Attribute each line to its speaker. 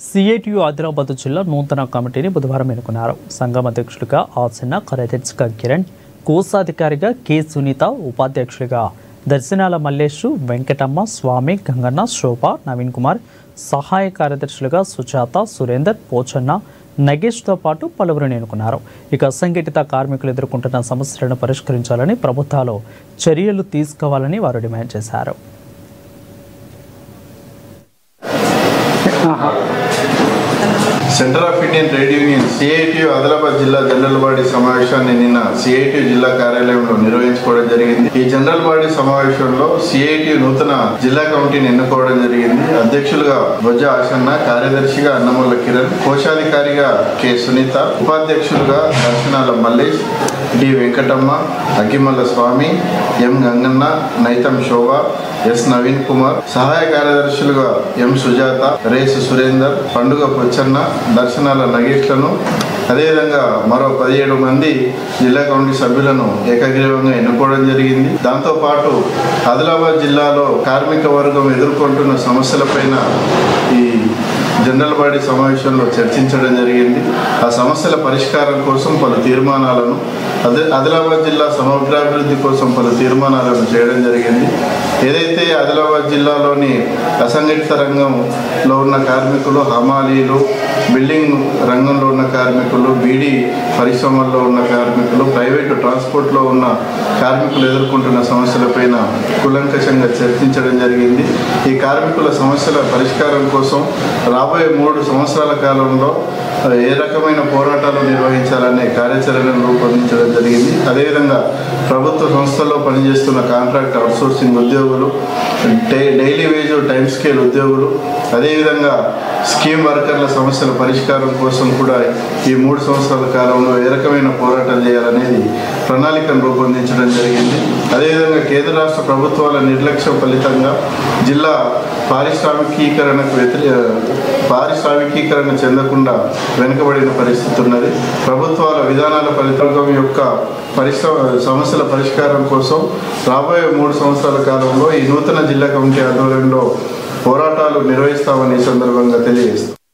Speaker 1: CITU Adilabad జిల్లా నూతన కమిటీని బుధవారం ఎన్నుకున్నారు. సంఘం అధ్యక్షులుగా ఆసన్న, కార్యదర్శిగా కిరణ్, కోశాధికారిగా కె సునీత, ఉపాధ్యక్షులుగా దర్శనాల మల్లేష్, వెంకటమ్మ, స్వామి, గంగన్న, శోభ, నవీన్ కుమార్, సహాయ కార్యదర్శులుగా సుజాత, సురేందర్, పోచన్న, నగేష్తో పాటు పలువురిని ఎన్నుకున్నారు. ఇక అసంఘటిత కార్మికులు ఎదుర్కొంటున్న సమస్యలను పరిష్కరించాలని, ప్రభుత్వాలు చర్యలు తీసుకోవాలని వారు డిమాండ్ చేశారు.
Speaker 2: Centre of Indian trade union CITU Adilabad జిల్లా జనరల్ బాడీ సమావేశాన్ని నిన్న సిఐటియు జిల్లా కార్యాలయంలో నిర్వహించుకోవడం జరిగింది. ఈ జనరల్ బాడీ సమావేశంలో సిఐటియు నూతన జిల్లా కమిటీని ఎన్నుకోవడం జరిగింది. అధ్యక్షులుగా బొజ్జ ఆసన్న, కార్యదర్శిగా అన్నముల కిరణ్, కోశాధికారిగా కె సునీత, ఉపాధ్యక్షులుగా దర్శనాల మల్లేష్, డి వెంకటమ్మ, అగ్గిమల్ల స్వామి, ఎం గంగన్న, నైతం శోభ, ఎస్ నవీన్ కుమార్, సహాయ కార్యదర్శులుగా ఎం సుజాత, రేసు సురేందర్, పండుగ పొచ్చన్న, దర్శనాల నగేష్లను, అదేవిధంగా మరో 17 మంది జిల్లా కమిటీ సభ్యులను ఏకగ్రీవంగా ఎన్నుకోవడం జరిగింది. దాంతోపాటు ఆదిలాబాద్ జిల్లాలో కార్మిక వర్గం ఎదుర్కొంటున్న సమస్యలపైన ఈ జనరల్ బాడీ సమావేశంలో చర్చించడం జరిగింది. ఆ సమస్యల పరిష్కారం కోసం పలు తీర్మానాలను, ఆదిలాబాద్ జిల్లా సమగ్రాభివృద్ధి కోసం పలు తీర్మానాలను చేయడం జరిగింది. ఏదైతే ఆదిలాబాద్ జిల్లాలోని అసంఘటిత రంగంలో ఉన్న కార్మికులు, హమాలీలు, బిల్డింగ్ రంగంలో ఉన్న కార్మికులు, బీడీ పరిశ్రమల్లో ఉన్న కార్మికులు, ప్రైవేటు ట్రాన్స్పోర్ట్లో ఉన్న కార్మికులు ఎదుర్కొంటున్న సమస్యలపైన కూలంకషంగా చర్చించడం జరిగింది. ఈ కార్మికుల సమస్యల పరిష్కారం కోసం రాబోయే 3 సంవత్సరాల కాలంలో ఏ రకమైన పోరాటాలు నిర్వహించాలనే కార్యాచరణను రూపొందించడం జరిగింది. అదేవిధంగా ప్రభుత్వ సంస్థల్లో పనిచేస్తున్న కాంట్రాక్ట్ అవుట్సోర్సింగ్ ఉద్యోగులు, డైలీ వేజ్ టైమ్ స్కేల్ ఉద్యోగులు, అదేవిధంగా స్కీమ్ వర్కర్ల సమస్యల పరిష్కారం కోసం కూడా ఈ 3 సంవత్సరాల కాలంలో ఏ రకమైన పోరాటం చేయాలనేది ప్రణాళికను రూపొందించడం జరిగింది. అదేవిధంగా కేంద్ర రాష్ట్ర ప్రభుత్వాల నిర్లక్ష్యం ఫలితంగా జిల్లా పారిశ్రామికీకరణ చెందకుండా వెనుకబడిన పరిస్థితి ఉన్నది. ప్రభుత్వాల విధానాల ఫలితం యొక్క సమస్యల పరిష్కారం కోసం రాబోయే 3 సంవత్సరాల కాలంలో ఈ నూతన జిల్లా కమిటీ ఆధ్వర్యంలో పోరాటాలు నిర్వహిస్తామని ఈ సందర్భంగా తెలియజేస్తాం.